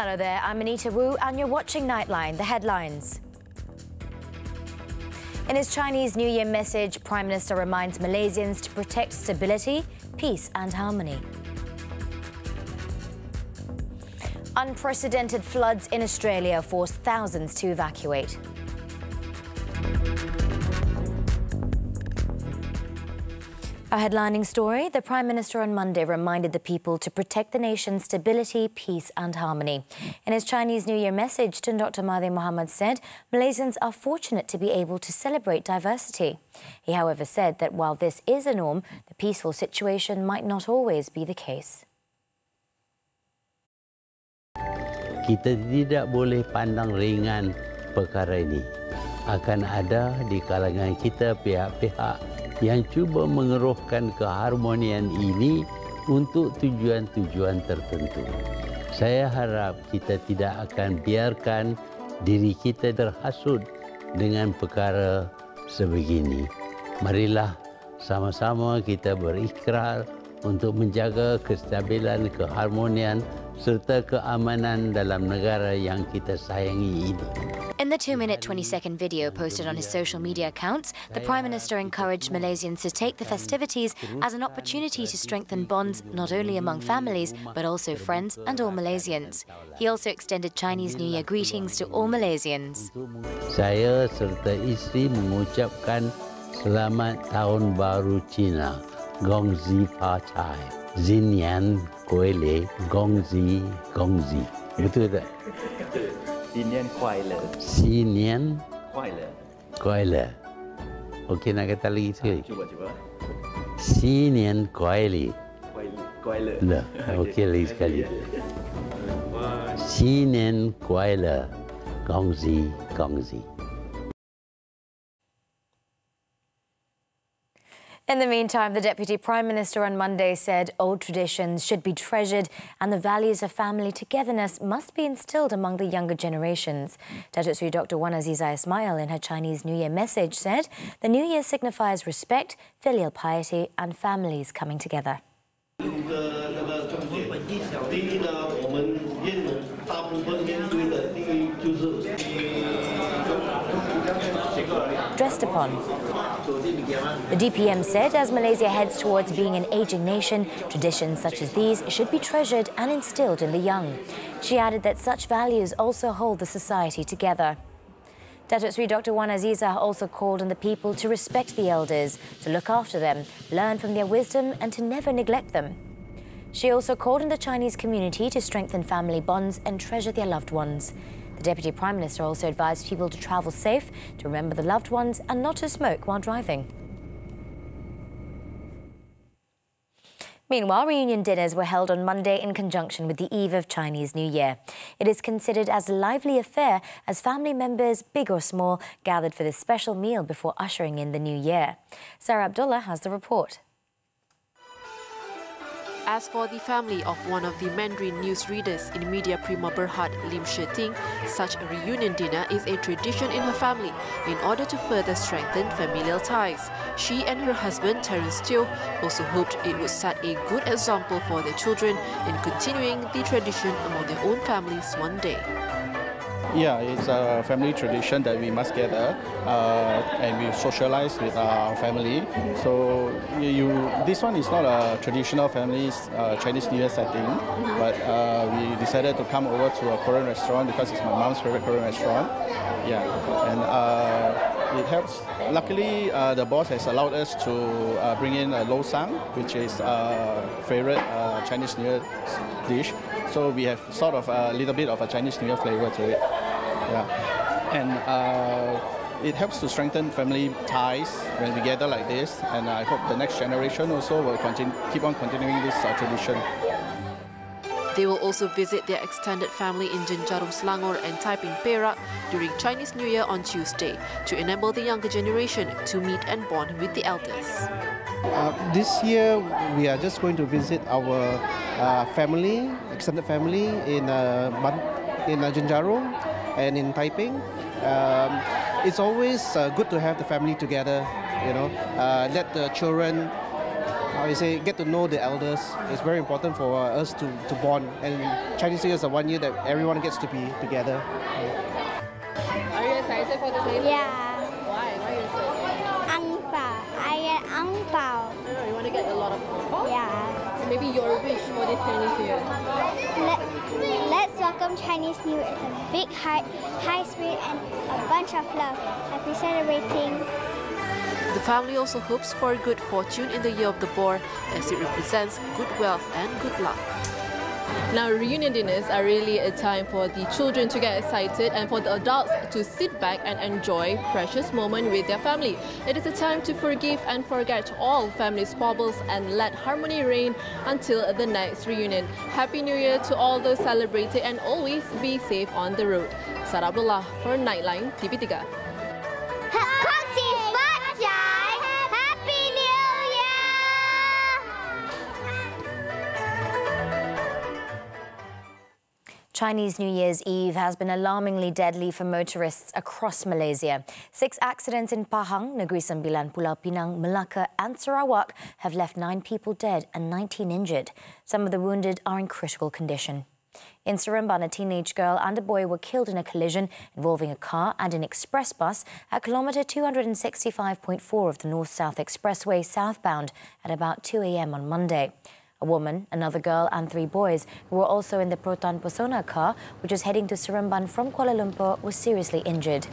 Hello there, I'm Anita Wu and you're watching Nightline, the headlines. In his Chinese New Year message, Prime Minister reminds Malaysians to protect stability, peace and harmony. Unprecedented floods in Australia forced thousands to evacuate. Our headlining story, the Prime Minister on Monday reminded the people to protect the nation's stability, peace and harmony. In his Chinese New Year message, Tun Dr. Mahathir Mohamad said Malaysians are fortunate to be able to celebrate diversity. He, however, said that while this is a norm, the peaceful situation might not always be the case. Kita tidak boleh pandang ringan perkara ini. Akan ada di kalangan kita pihak-pihak yang cuba mengeruhkan keharmonian ini untuk tujuan-tujuan tertentu. Saya harap kita tidak akan biarkan diri kita terhasut dengan perkara sebegini. Marilah sama-sama kita berikrar untuk menjaga kestabilan, keharmonian serta keamanan dalam negara yang kita sayangi ini. In the 2-minute 20-second video posted on his social media accounts, the Prime Minister encouraged Malaysians to take the festivities as an opportunity to strengthen bonds not only among families but also friends and all Malaysians. He also extended Chinese New Year greetings to all Malaysians. Saya serta isteri mengucapkan Selamat Tahun Baru Cina, Gongzi Pa Chai, Zinian Kuele, Gongzi Gongzi. Betul tak? 新年快乐 新年 快乐 快乐 Okey nak kata lagi sekali. Cuba新年快乐 快乐 Dah, okey lagi sekali. 新年快乐 Gongzi Gongzi. In the meantime, the Deputy Prime Minister on Monday said old traditions should be treasured and the values of family togetherness must be instilled among the younger generations. Datuk Seri Dr. Wan Azizah Ismail in her Chinese New Year message said the New Year signifies respect, filial piety and families coming together. Dressed upon. The DPM said as Malaysia heads towards being an ageing nation, traditions such as these should be treasured and instilled in the young. She added that such values also hold the society together. Datuk Seri Dr. Wan Azizah also called on the people to respect the elders, to look after them, learn from their wisdom and to never neglect them. She also called on the Chinese community to strengthen family bonds and treasure their loved ones. The Deputy Prime Minister also advised people to travel safe, to remember the loved ones and not to smoke while driving. Meanwhile, reunion dinners were held on Monday in conjunction with the eve of Chinese New Year. It is considered as a lively affair as family members, big or small, gathered for this special meal before ushering in the new year. Sarah Abdullah has the report. As for the family of one of the Mandarin news readers in Media Prima Berhad, Lim Sheting, such a reunion dinner is a tradition in her family in order to further strengthen familial ties. She and her husband, Terence Teo, also hoped it would set a good example for their children in continuing the tradition among their own families one day. Yeah, it's a family tradition that we must gather and we socialize with our family. So this one is not a traditional family Chinese New Year setting, but we decided to come over to a Korean restaurant because it's my mom's favorite Korean restaurant. Yeah, and it helps. Luckily, the boss has allowed us to bring in a lo sang, which is a favorite Chinese New Year dish. So we have sort of a little bit of a Chinese New Year flavor to it. Yeah. And it helps to strengthen family ties when we gather like this. And I hope the next generation also will keep on continuing this tradition. They will also visit their extended family in Jenjarum, Selangor and Taiping, Perak during Chinese New Year on Tuesday to enable the younger generation to meet and bond with the elders. This year, we are just going to visit our family, extended family in Jenjarum and in Taiping. It's always good to have the family together, you know, let the children get to know the elders. It's very important for us to bond. And Chinese New Year is the one year that everyone gets to be together. Are you excited for the Chinese New Year? Yeah. Why? Why are you so excited? Ang pao. I get ang pao. Oh, you want to get a lot of people? Yeah. So maybe your wish for this Chinese New Year? Let's welcome Chinese New Year with a big heart, high spirit, and a bunch of love. Happy celebrating. The family also hopes for good fortune in the year of the boar, as it represents good wealth and good luck. Now, reunion dinners are really a time for the children to get excited and for the adults to sit back and enjoy precious moments with their family. It is a time to forgive and forget all family squabbles and let harmony reign until the next reunion. Happy New Year to all those celebrating, and always be safe on the road. Sarah Abdullah for Nightline, TV3. Chinese New Year's Eve has been alarmingly deadly for motorists across Malaysia. 6 accidents in Pahang, Negeri Sembilan, Pulau Pinang, Melaka and Sarawak have left 9 people dead and 19 injured. Some of the wounded are in critical condition. In Seremban, a teenage girl and a boy were killed in a collision involving a car and an express bus at kilometre 265.4 of the North-South Expressway southbound at about 2 a.m. on Monday. A woman, another girl and 3 boys who were also in the Proton Pesona car, which was heading to Seremban from Kuala Lumpur, were seriously injured.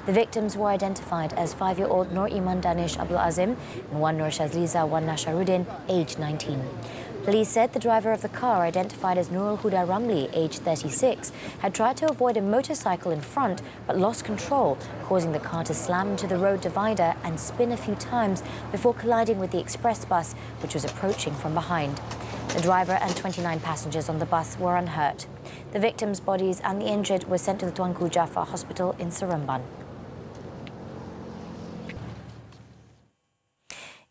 The victims were identified as 5-year-old Nur Iman Danish Abdul Azim and 1 Nur Shazliza, 1 Nasharuddin, aged 19. Police said the driver of the car, identified as Nurul Huda Ramli, aged 36, had tried to avoid a motorcycle in front but lost control, causing the car to slam into the road divider and spin a few times before colliding with the express bus, which was approaching from behind. The driver and 29 passengers on the bus were unhurt. The victims' bodies and the injured were sent to the Tuanku Jaffa Hospital in Seremban.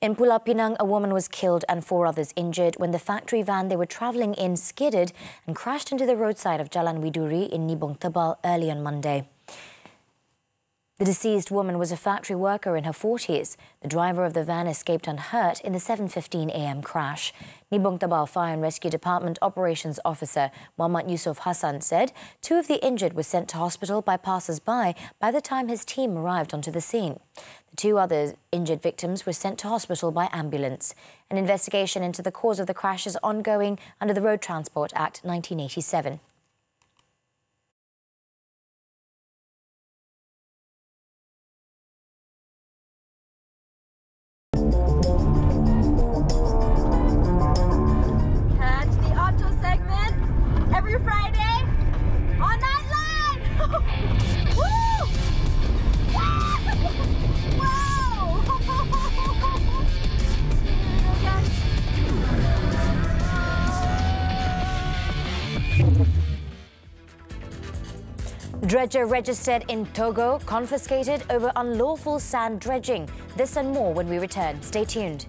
In Pulau Pinang, a woman was killed and 4 others injured when the factory van they were travelling in skidded and crashed into the roadside of Jalan Widuri in Nibong Tebal early on Monday. The deceased woman was a factory worker in her 40s. The driver of the van escaped unhurt in the 7:15 a.m. crash. Nibong Tebal Fire and Rescue Department Operations Officer Muhammad Yusuf Hassan said 2 of the injured were sent to hospital by passers-by by the time his team arrived onto the scene. The 2 other injured victims were sent to hospital by ambulance. An investigation into the cause of the crash is ongoing under the Road Transport Act 1987. Catch the auto segment every Friday on Nightline! Woo! Wow! Dredger registered in Togo, confiscated over unlawful sand dredging. This and more when we return. Stay tuned.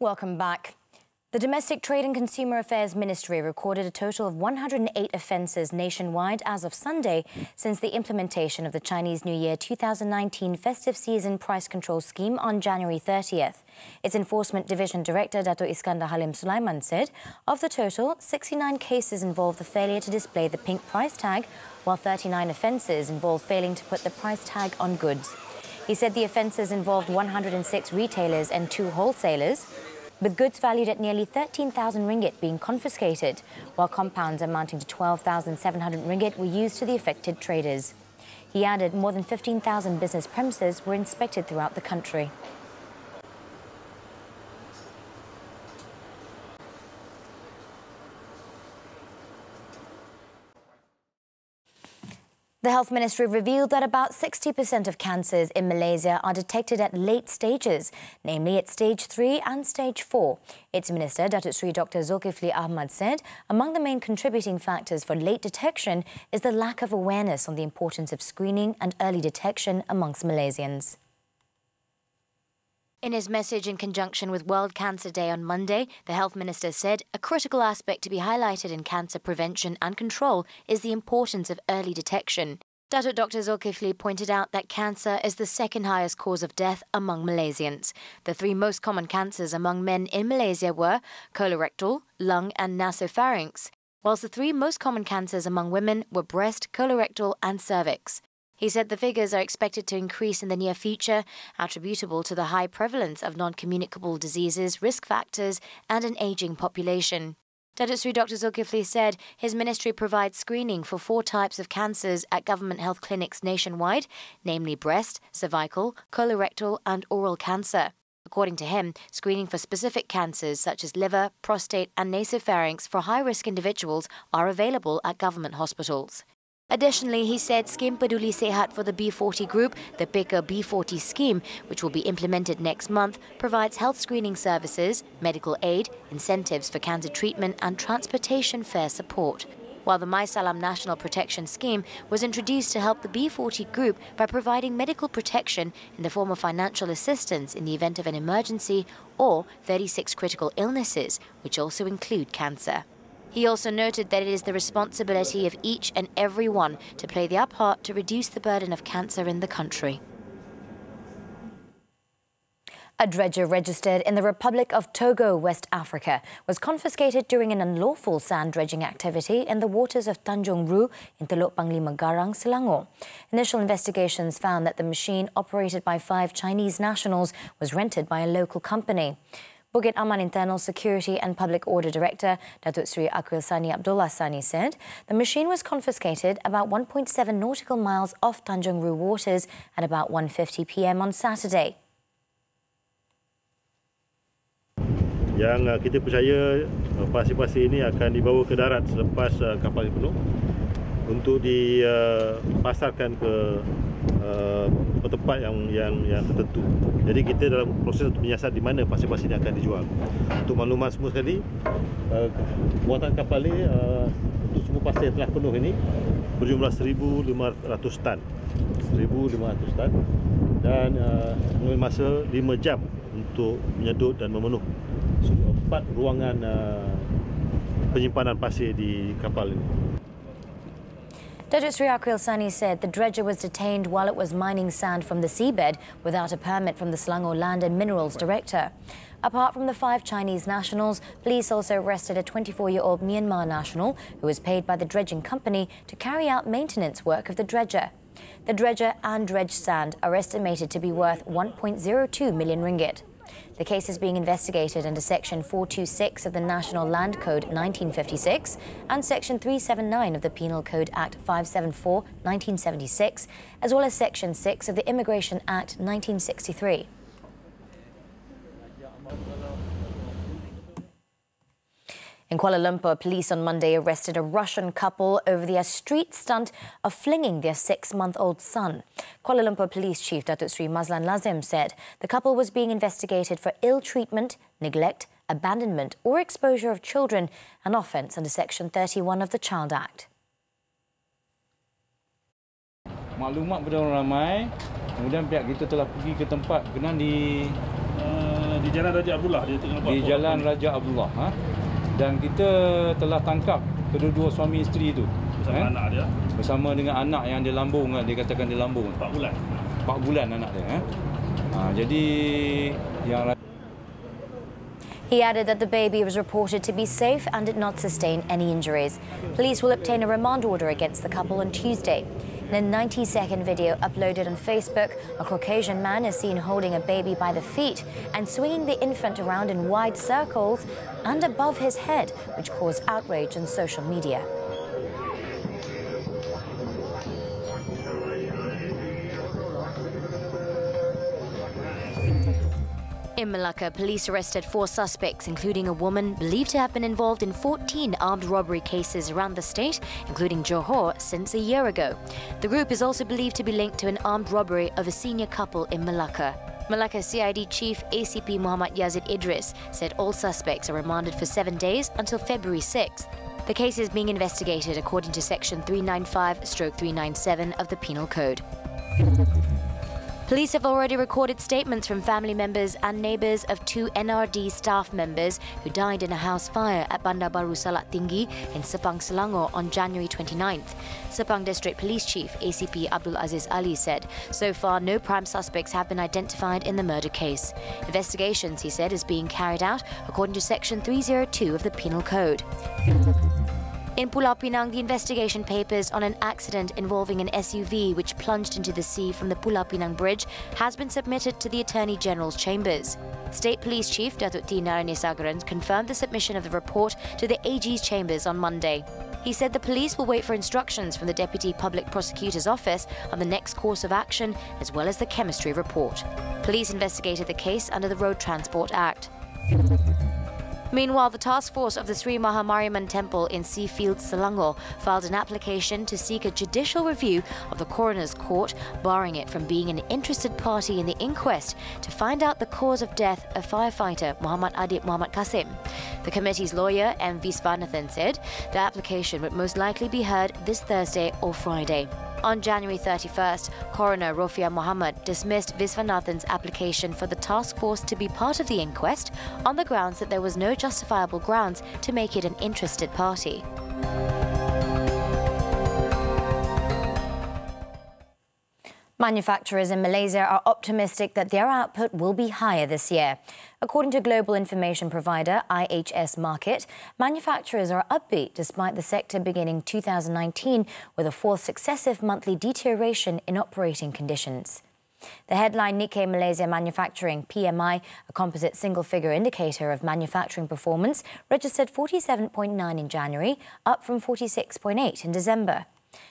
Welcome back. The Domestic Trade and Consumer Affairs Ministry recorded a total of 108 offences nationwide as of Sunday since the implementation of the Chinese New Year 2019 festive season price control scheme on January 30th. Its Enforcement Division Director, Dato' Iskandar Halim Sulaiman, said of the total, 69 cases involved the failure to display the pink price tag, while 39 offences involved failing to put the price tag on goods. He said the offences involved 106 retailers and 2 wholesalers, with goods valued at nearly 13,000 ringgit being confiscated, while compounds amounting to 12,700 ringgit were used to the affected traders. He added more than 15,000 business premises were inspected throughout the country. The Health Ministry revealed that about 60% of cancers in Malaysia are detected at late stages, namely at stage 3 and stage 4. Its Minister, Datuk Seri Dr. Zulkifli Ahmad, said among the main contributing factors for late detection is the lack of awareness on the importance of screening and early detection amongst Malaysians. In his message in conjunction with World Cancer Day on Monday, the Health Minister said a critical aspect to be highlighted in cancer prevention and control is the importance of early detection. Datuk Dr. Zulkifli pointed out that cancer is the second highest cause of death among Malaysians. The three most common cancers among men in Malaysia were colorectal, lung and nasopharynx, whilst the three most common cancers among women were breast, colorectal and cervix. He said the figures are expected to increase in the near future, attributable to the high prevalence of non-communicable diseases, risk factors and an ageing population. Datuk Sri Dr. Zulkifli said his ministry provides screening for 4 types of cancers at government health clinics nationwide, namely breast, cervical, colorectal and oral cancer. According to him, screening for specific cancers such as liver, prostate and nasopharynx for high-risk individuals are available at government hospitals. Additionally, he said Scheme Peduli Sehat for the B40 group, the PICA B40 scheme, which will be implemented next month, provides health screening services, medical aid, incentives for cancer treatment and transportation fare support. While the My Salam National Protection Scheme was introduced to help the B40 group by providing medical protection in the form of financial assistance in the event of an emergency or 36 critical illnesses, which also include cancer. He also noted that it is the responsibility of each and every one to play their part to reduce the burden of cancer in the country. A dredger registered in the Republic of Togo, West Africa, was confiscated during an unlawful sand dredging activity in the waters of Tanjung Ru in Teluk Panglima Garang, Selangor. Initial investigations found that the machine, operated by 5 Chinese nationals, was rented by a local company. Bukit Aman Internal Security and Public Order Director Datuk Sri Aqil Sani Abdullah Sani said the machine was confiscated about 1.7 nautical miles off Tanjung Ru waters at about 1:50 p.m. on Saturday. Yang kita percaya pasir-pasir ini akan dibawa ke darat selepas kapal penuh untuk dipasarkan ke tempat yang tertentu. Jadi kita dalam proses untuk menyiasat di mana pasir-pasir ini akan dijual. Untuk makluman semua sekali, muatan kapal ini untuk semua pasir yang telah penuh ini berjumlah 1,500 tan. 1,500 tan dan mengambil masa 5 jam untuk menyedut dan memenuh 4 ruangan penyimpanan pasir di kapal ini. Datuk Sri Aqil Sani said the dredger was detained while it was mining sand from the seabed without a permit from the Selangor Land and Minerals Director. Apart from the 5 Chinese nationals, police also arrested a 24-year-old Myanmar national who was paid by the dredging company to carry out maintenance work of the dredger. The dredger and dredged sand are estimated to be worth 1.02 million ringgit. The case is being investigated under Section 426 of the National Land Code 1956 and Section 379 of the Penal Code Act 574, 1976, as well as Section 6 of the Immigration Act 1963. In Kuala Lumpur, police on Monday arrested a Russian couple over their street stunt of flinging their 6-month-old son. Kuala Lumpur Police Chief Datuk Sri Mazlan Lazim said the couple was being investigated for ill treatment, neglect, abandonment or exposure of children, an offence under Section 31 of the Child Act. Maklumat pada orang ramai, kemudian pihak kita telah pergi ke tempat berkenaan di Jalan Raja Abdullah. Di Jalan Raja Abdullah. Dan kita telah tangkap kedua-dua suami isteri itu. Bersama anak dia? Bersama dengan anak yang dia lambung, dia katakan dia lambung. 4 bulan? 4 bulan anak dia. Jadi yang... He added that the baby was reported to be safe and did not sustain any injuries. Police will obtain a remand order against the couple on Tuesday. In a 90-second video uploaded on Facebook, a Caucasian man is seen holding a baby by the feet and swinging the infant around in wide circles and above his head, which caused outrage on social media. In Malacca, police arrested 4 suspects, including a woman believed to have been involved in 14 armed robbery cases around the state, including Johor, since a year ago. The group is also believed to be linked to an armed robbery of a senior couple in Malacca. Malacca CID Chief ACP Muhammad Yazid Idris said all suspects are remanded for 7 days until February 6th. The case is being investigated according to Section 395/397 of the Penal Code. Police have already recorded statements from family members and neighbours of 2 NRD staff members who died in a house fire at Bandar Baru Salak Tinggi in Sepang, Selangor on January 29th. Sepang District Police Chief ACP Abdul Aziz Ali said, so far no prime suspects have been identified in the murder case. Investigations, he said, is being carried out according to Section 302 of the Penal Code. In Pulau Pinang, the investigation papers on an accident involving an SUV which plunged into the sea from the Pulau Pinang Bridge has been submitted to the Attorney General's chambers. State Police Chief Datuk T. Narayanisagaran confirmed the submission of the report to the AG's chambers on Monday. He said the police will wait for instructions from the Deputy Public Prosecutor's Office on the next course of action, as well as the chemistry report. Police investigated the case under the Road Transport Act. Meanwhile, the task force of the Sri Mahamariamman Temple in Seafield, Selangor, filed an application to seek a judicial review of the coroner's court, barring it from being an interested party in the inquest to find out the cause of death of firefighter Muhammad Adib Muhammad Qasim. The committee's lawyer, M. Viswanathan, said the application would most likely be heard this Thursday or Friday. On January 31st, Coroner Rofia Muhammad dismissed Viswanathan's application for the task force to be part of the inquest on the grounds that there was no justifiable grounds to make it an interested party. Manufacturers in Malaysia are optimistic that their output will be higher this year. According to global information provider IHS Markit, manufacturers are upbeat despite the sector beginning 2019 with a fourth successive monthly deterioration in operating conditions. The headline Nikkei Malaysia Manufacturing PMI, a composite single-figure indicator of manufacturing performance, registered 47.9 in January, up from 46.8 in December.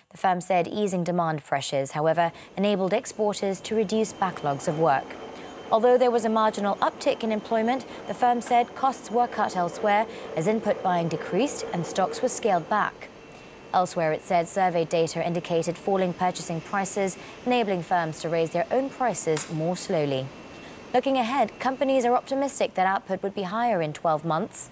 The firm said easing demand pressures, however, enabled exporters to reduce backlogs of work. Although there was a marginal uptick in employment, the firm said costs were cut elsewhere as input buying decreased and stocks were scaled back. Elsewhere, it said survey data indicated falling purchasing prices, enabling firms to raise their own prices more slowly. Looking ahead, companies are optimistic that output would be higher in 12 months.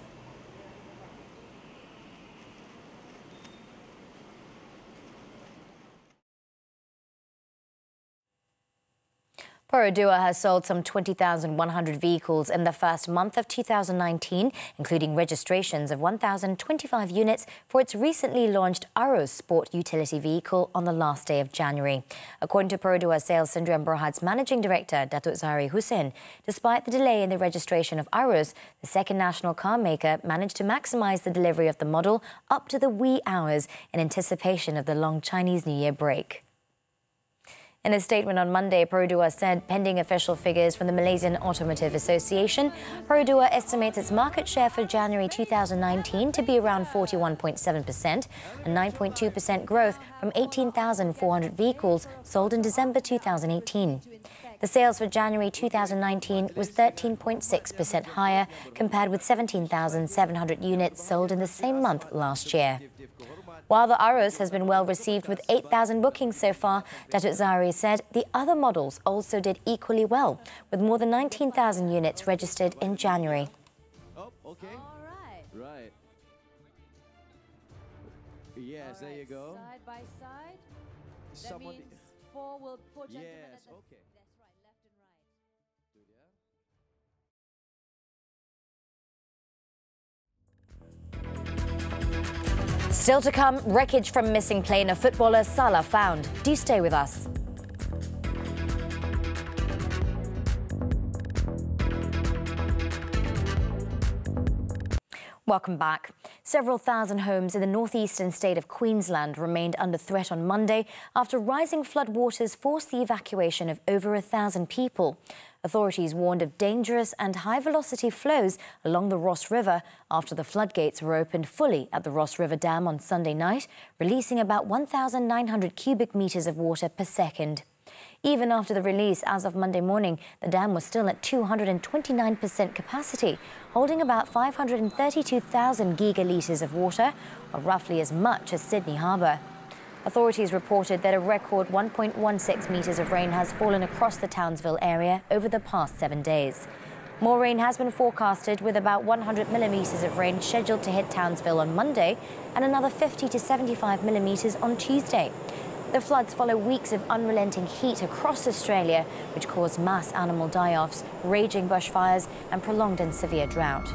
Perodua has sold some 20,100 vehicles in the first month of 2019, including registrations of 1,025 units for its recently launched Aros sport utility vehicle on the last day of January. According to Perodua Sales Sdn Berhad's Managing Director, Datuk Zahari Hussein, despite the delay in the registration of Aros, the second national car maker managed to maximise the delivery of the model up to the wee hours in anticipation of the long Chinese New Year break. In a statement on Monday, Perodua said, pending official figures from the Malaysian Automotive Association, Perodua estimates its market share for January 2019 to be around 41.7%, a 9.2% growth from 18,400 vehicles sold in December 2018. The sales for January 2019 was 13.6% higher, compared with 17,700 units sold in the same month last year. While the Aros has been well received with 8,000 bookings so far, Datuk Zahari said the other models also did equally well, with more than 19,000 units registered in January. Oh, okay. All right. Right. Yes, there you go. Side by side. That means four gentlemen. Yes, okay. That's right, left and right. Still to come, wreckage from missing plane of footballer Salah found. Do stay with us. Welcome back. Several thousand homes in the northeastern state of Queensland remained under threat on Monday after rising floodwaters forced the evacuation of over 1,000 people. Authorities warned of dangerous and high-velocity flows along the Ross River after the floodgates were opened fully at the Ross River Dam on Sunday night, releasing about 1,900 cubic metres of water per second. Even after the release as of Monday morning, the dam was still at 229% capacity, holding about 532,000 gigalitres of water, or roughly as much as Sydney Harbour. Authorities reported that a record 1.16 metres of rain has fallen across the Townsville area over the past 7 days. More rain has been forecasted, with about 100 millimetres of rain scheduled to hit Townsville on Monday and another 50 to 75 millimetres on Tuesday. The floods follow weeks of unrelenting heat across Australia, which caused mass animal die-offs, raging bushfires and prolonged and severe drought.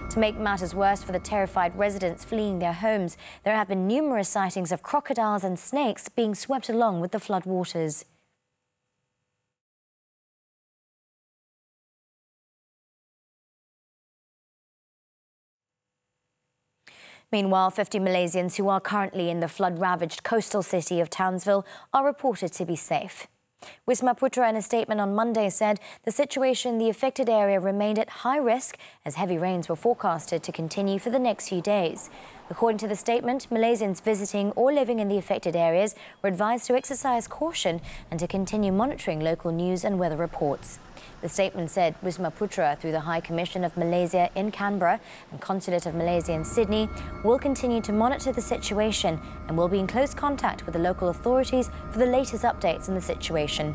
To make matters worse for the terrified residents fleeing their homes, there have been numerous sightings of crocodiles and snakes being swept along with the floodwaters. Meanwhile, 50 Malaysians who are currently in the flood-ravaged coastal city of Townsville are reported to be safe. Wisma Putra, in a statement on Monday, said the situation in the affected area remained at high risk as heavy rains were forecasted to continue for the next few days. According to the statement, Malaysians visiting or living in the affected areas were advised to exercise caution and to continue monitoring local news and weather reports. The statement said Wisma Putra, through the High Commission of Malaysia in Canberra and Consulate of Malaysia in Sydney, will continue to monitor the situation and will be in close contact with the local authorities for the latest updates on the situation.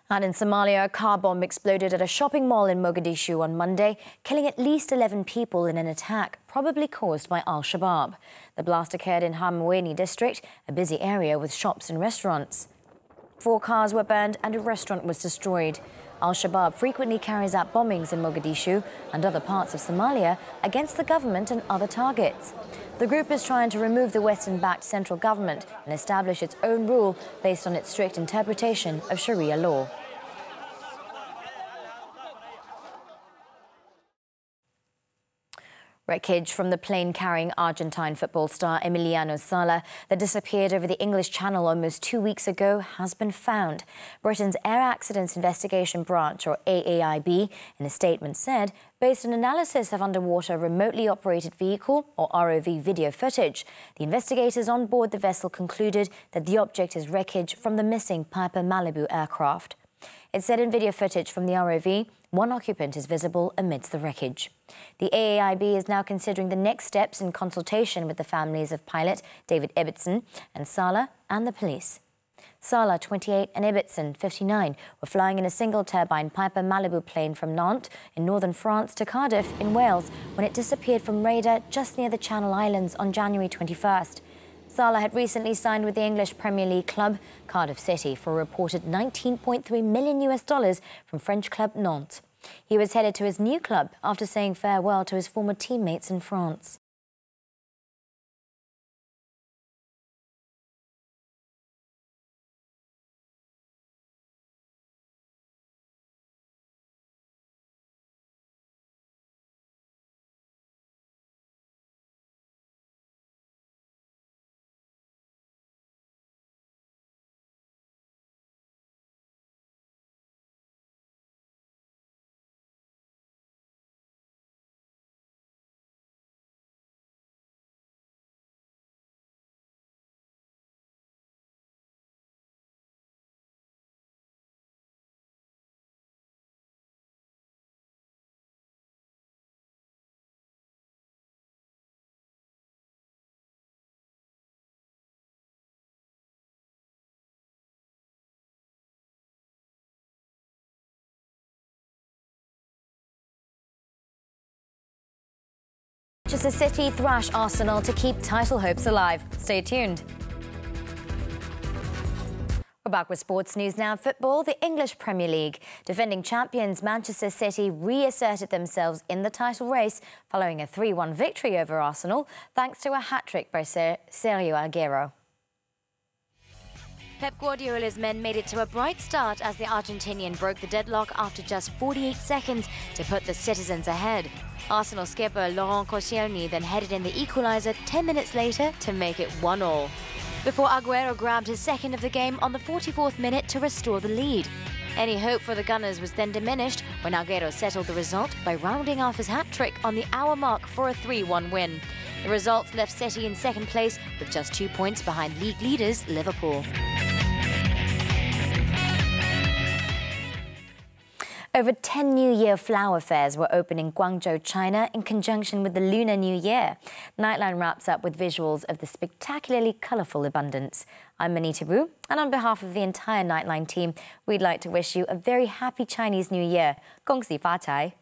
And in Somalia, a car bomb exploded at a shopping mall in Mogadishu on Monday, killing at least 11 people in an attack probably caused by Al-Shabaab. The blast occurred in Hamweni district, a busy area with shops and restaurants. 4 cars were burned and a restaurant was destroyed. Al-Shabaab frequently carries out bombings in Mogadishu and other parts of Somalia against the government and other targets. The group is trying to remove the Western-backed central government and establish its own rule based on its strict interpretation of Sharia law. Wreckage from the plane carrying Argentine football star Emiliano Sala that disappeared over the English Channel almost 2 weeks ago has been found. Britain's Air Accidents Investigation Branch, or AAIB, in a statement said, based on analysis of underwater remotely operated vehicle, or ROV, video footage, the investigators on board the vessel concluded that the object is wreckage from the missing Piper Malibu aircraft. It said in video footage from the ROV, 1 occupant is visible amidst the wreckage. The AAIB is now considering the next steps in consultation with the families of pilot David Ibbotson and Sala and the police. Sala, 28, and Ibbotson, 59, were flying in a single-turbine Piper Malibu plane from Nantes in northern France to Cardiff in Wales when it disappeared from radar just near the Channel Islands on January 21st. Sala had recently signed with the English Premier League club Cardiff City for a reported $19.3 million from French club Nantes. He was headed to his new club after saying farewell to his former teammates in France. Manchester City thrash Arsenal to keep title hopes alive. Stay tuned. We're back with sports news now. Football, the English Premier League. Defending champions Manchester City reasserted themselves in the title race following a 3-1 victory over Arsenal, thanks to a hat-trick by Sergio Aguero. Pep Guardiola's men made it to a bright start as the Argentinian broke the deadlock after just 48 seconds to put the citizens ahead. Arsenal skipper Laurent Koscielny then headed in the equaliser 10 minutes later to make it 1-1. Before Aguero grabbed his second of the game on the 44th minute to restore the lead. Any hope for the Gunners was then diminished when Aguero settled the result by rounding off his hat-trick on the hour mark for a 3-1 win. The result left City in second place with just 2 points behind league leaders Liverpool. Over 10 New Year flower fairs were opened in Guangzhou, China, in conjunction with the Lunar New Year. Nightline wraps up with visuals of the spectacularly colourful abundance. I'm Manita Wu, and on behalf of the entire Nightline team, we'd like to wish you a very happy Chinese New Year. 恭喜发财!